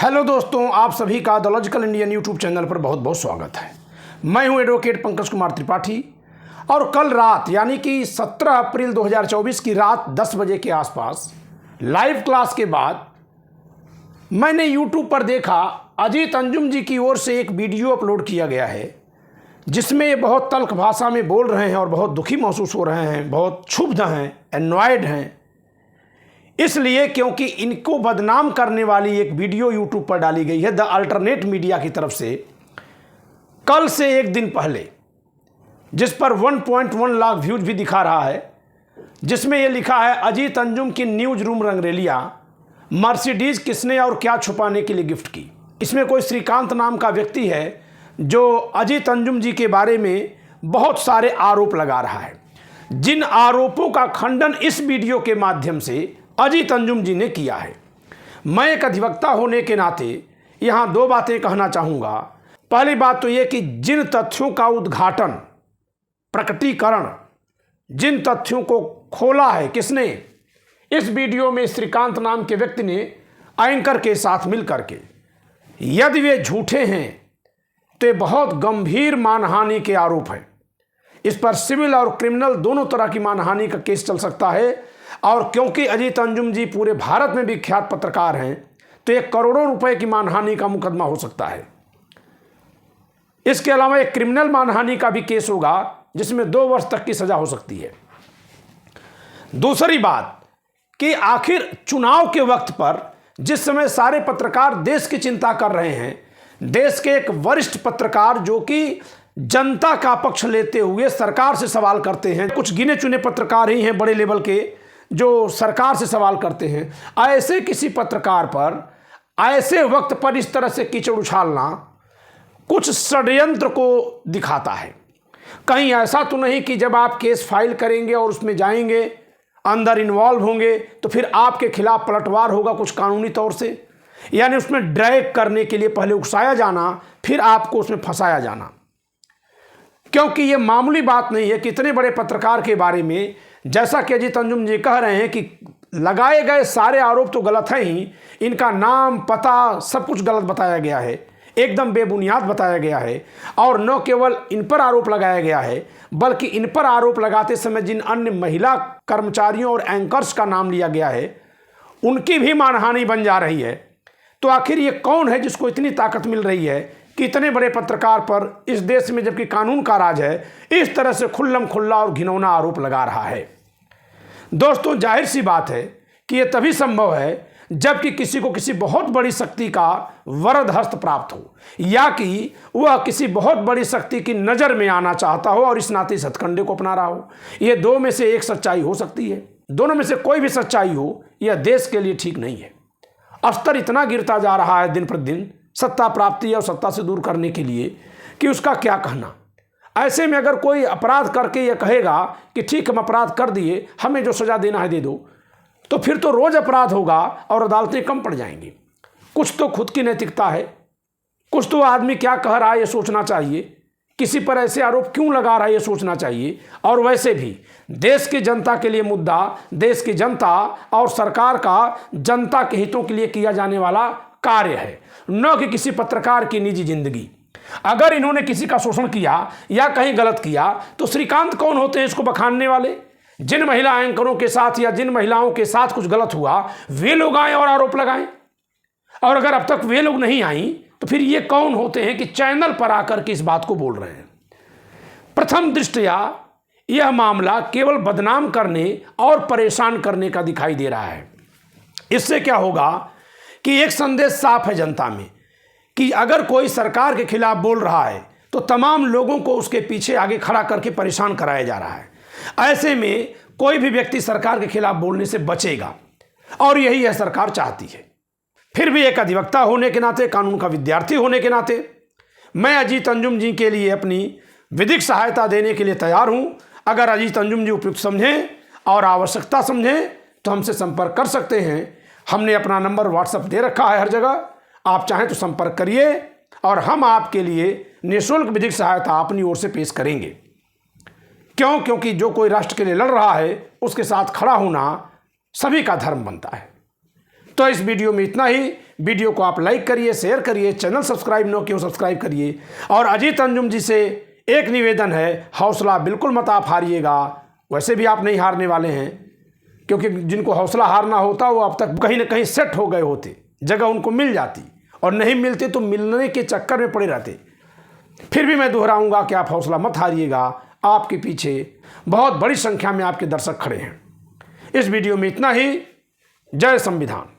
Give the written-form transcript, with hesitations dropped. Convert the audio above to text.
Hello दोस्तों, आप सभी का the logical Indian YouTube channel पर बहुत बहुत स्वागत है। मैं हूं एडवोकेट पंकज कुमार त्रिपाठी और कल रात यानी कि 17 अप्रैल 2024 की रात 10 बजे के आसपास लाइव क्लास के बाद मैंने यूट्यूब पर देखा अजीत अंजुम जी की ओर से एक वीडियो अपलोड किया गया है जिसमें ये बहुत तल्ख भाषा में बोल रहे हैं और बहुत दुखी महसूस हो रहे हैं, बहुत क्षुब्ध हैं, एनॉयड हैं, इसलिए क्योंकि इनको बदनाम करने वाली एक वीडियो यूट्यूब पर डाली गई है द अल्टरनेट मीडिया की तरफ से कल से एक दिन पहले, जिस पर 1.1 लाख व्यूज भी दिखा रहा है, जिसमें यह लिखा है अजीत अंजुम की न्यूज रूम रंगरेलिया, मर्सिडीज किसने और क्या छुपाने के लिए गिफ्ट की। इसमें कोई श्रीकांत नाम का व्यक्ति है जो अजीत अंजुम जी के बारे में बहुत सारे आरोप लगा रहा है, जिन आरोपों का खंडन इस वीडियो के माध्यम से अजीत अंजुम जी ने किया है। मैं एक अधिवक्ता होने के नाते यहाँ दो बातें कहना चाहूँगा। पहली बात तो ये कि जिन तथ्यों का उद्घाटन, प्रकटीकरण, जिन तथ्यों को खोला है किसने, इस वीडियो में श्रीकांत नाम के व्यक्ति ने एंकर के साथ मिल करके, यदि वे झूठे हैं तो ये बहुत गंभीर मानहानि के आरोप हैं। इस पर सिविल और क्रिमिनल दोनों तरह की मानहानि का केस चल सकता है और क्योंकि अजीत अंजुम जी पूरे भारत में विख्यात पत्रकार हैं तो एक करोड़ों रुपए की मानहानि का मुकदमा हो सकता है। इसके अलावा एक क्रिमिनल मानहानि का भी केस होगा जिसमें 2 वर्ष तक की सजा हो सकती है। दूसरी बात कि आखिर चुनाव के वक्त पर जिस समय सारे पत्रकार देश की चिंता कर रहे हैं, देश के एक वरिष्ठ पत्रकार जो कि जनता का पक्ष लेते हुए सरकार से सवाल करते हैं, कुछ गिने चुने पत्रकार ही हैं बड़े लेवल के जो सरकार से सवाल करते हैं, ऐसे किसी पत्रकार पर ऐसे वक्त पर इस तरह से कीचड़ उछालना कुछ षड्यंत्र को दिखाता है। कहीं ऐसा तो नहीं कि जब आप केस फाइल करेंगे और उसमें जाएंगे, अंदर इन्वॉल्व होंगे तो फिर आपके खिलाफ पलटवार होगा कुछ कानूनी तौर से, यानी उसमें ड्रैग करने के लिए पहले उकसाया जाना फिर आपको उसमें फंसाया जाना। क्योंकि ये मामूली बात नहीं है कि इतने बड़े पत्रकार के बारे में, जैसा कि अजीत अंजुम जी कह रहे हैं कि लगाए गए सारे आरोप तो गलत हैं ही, इनका नाम पता सब कुछ गलत बताया गया है, एकदम बेबुनियाद बताया गया है। और न केवल इन पर आरोप लगाया गया है बल्कि इन पर आरोप लगाते समय जिन अन्य महिला कर्मचारियों और एंकर्स का नाम लिया गया है उनकी भी मानहानि बन जा रही है। तो आखिर ये कौन है जिसको इतनी ताकत मिल रही है कि इतने बड़े पत्रकार पर इस देश में जबकि कानून का राज है इस तरह से खुल्लम खुल्ला और घिनौना आरोप लगा रहा है। दोस्तों, जाहिर सी बात है कि यह तभी संभव है जबकि किसी को किसी बहुत बड़ी शक्ति का वरद हस्त प्राप्त हो या कि वह किसी बहुत बड़ी शक्ति की नज़र में आना चाहता हो और इस नाते इस हथकंडे को अपना रहा हो। यह दो में से एक सच्चाई हो सकती है, दोनों में से कोई भी सच्चाई हो यह देश के लिए ठीक नहीं है। स्तर इतना गिरता जा रहा है दिन प्रतिदिन सत्ता प्राप्ति और सत्ता से दूर करने के लिए कि उसका क्या कहना। ऐसे में अगर कोई अपराध करके यह कहेगा कि ठीक हम अपराध कर दिए, हमें जो सज़ा देना है दे दो, तो फिर तो रोज़ अपराध होगा और अदालतें कम पड़ जाएंगी। कुछ तो खुद की नैतिकता है, कुछ तो आदमी क्या कह रहा है ये सोचना चाहिए, किसी पर ऐसे आरोप क्यों लगा रहा है ये सोचना चाहिए। और वैसे भी देश की जनता के लिए मुद्दा देश की जनता और सरकार का जनता के हितों के लिए किया जाने वाला कार्य है, न कि किसी पत्रकार की निजी जिंदगी। अगर इन्होंने किसी का शोषण किया या कहीं गलत किया तो श्रीकांत कौन होते हैं इसको बखानने वाले? जिन महिला एंकरों के साथ या जिन महिलाओं के साथ कुछ गलत हुआ वे लोग आए और आरोप लगाएं। और अगर अब तक वे लोग नहीं आई तो फिर ये कौन होते हैं कि चैनल पर आकर के इस बात को बोल रहे हैं? प्रथम दृष्टया यह मामला केवल बदनाम करने और परेशान करने का दिखाई दे रहा है। इससे क्या होगा कि एक संदेश साफ है जनता में कि अगर कोई सरकार के खिलाफ बोल रहा है तो तमाम लोगों को उसके पीछे आगे खड़ा करके परेशान कराया जा रहा है। ऐसे में कोई भी व्यक्ति सरकार के खिलाफ बोलने से बचेगा और यही यह सरकार चाहती है। फिर भी एक अधिवक्ता होने के नाते, कानून का विद्यार्थी होने के नाते मैं अजीत अंजुम जी के लिए अपनी विधिक सहायता देने के लिए तैयार हूं। अगर अजीत अंजुम जी उपयुक्त समझें और आवश्यकता समझें तो हमसे संपर्क कर सकते हैं। हमने अपना नंबर व्हाट्सएप दे रखा है हर जगह, आप चाहें तो संपर्क करिए और हम आपके लिए निःशुल्क विधिक सहायता अपनी ओर से पेश करेंगे। क्यों? क्योंकि जो कोई राष्ट्र के लिए लड़ रहा है उसके साथ खड़ा होना सभी का धर्म बनता है। तो इस वीडियो में इतना ही। वीडियो को आप लाइक करिए, शेयर करिए, चैनल सब्सक्राइब न किया सब्सक्राइब करिए। और अजीत अंजुम जी से एक निवेदन है, हौसला बिल्कुल मत आप हारिएगा। वैसे भी आप नहीं हारने वाले हैं, क्योंकि जिनको हौसला हारना होता वो अब तक कहीं ना कहीं सेट हो गए होते, जगह उनको मिल जाती, और नहीं मिलते तो मिलने के चक्कर में पड़े रहते। फिर भी मैं दोहराऊंगा कि आप हौसला मत हारिएगा, आपके पीछे बहुत बड़ी संख्या में आपके दर्शक खड़े हैं। इस वीडियो में इतना ही। जय संविधान।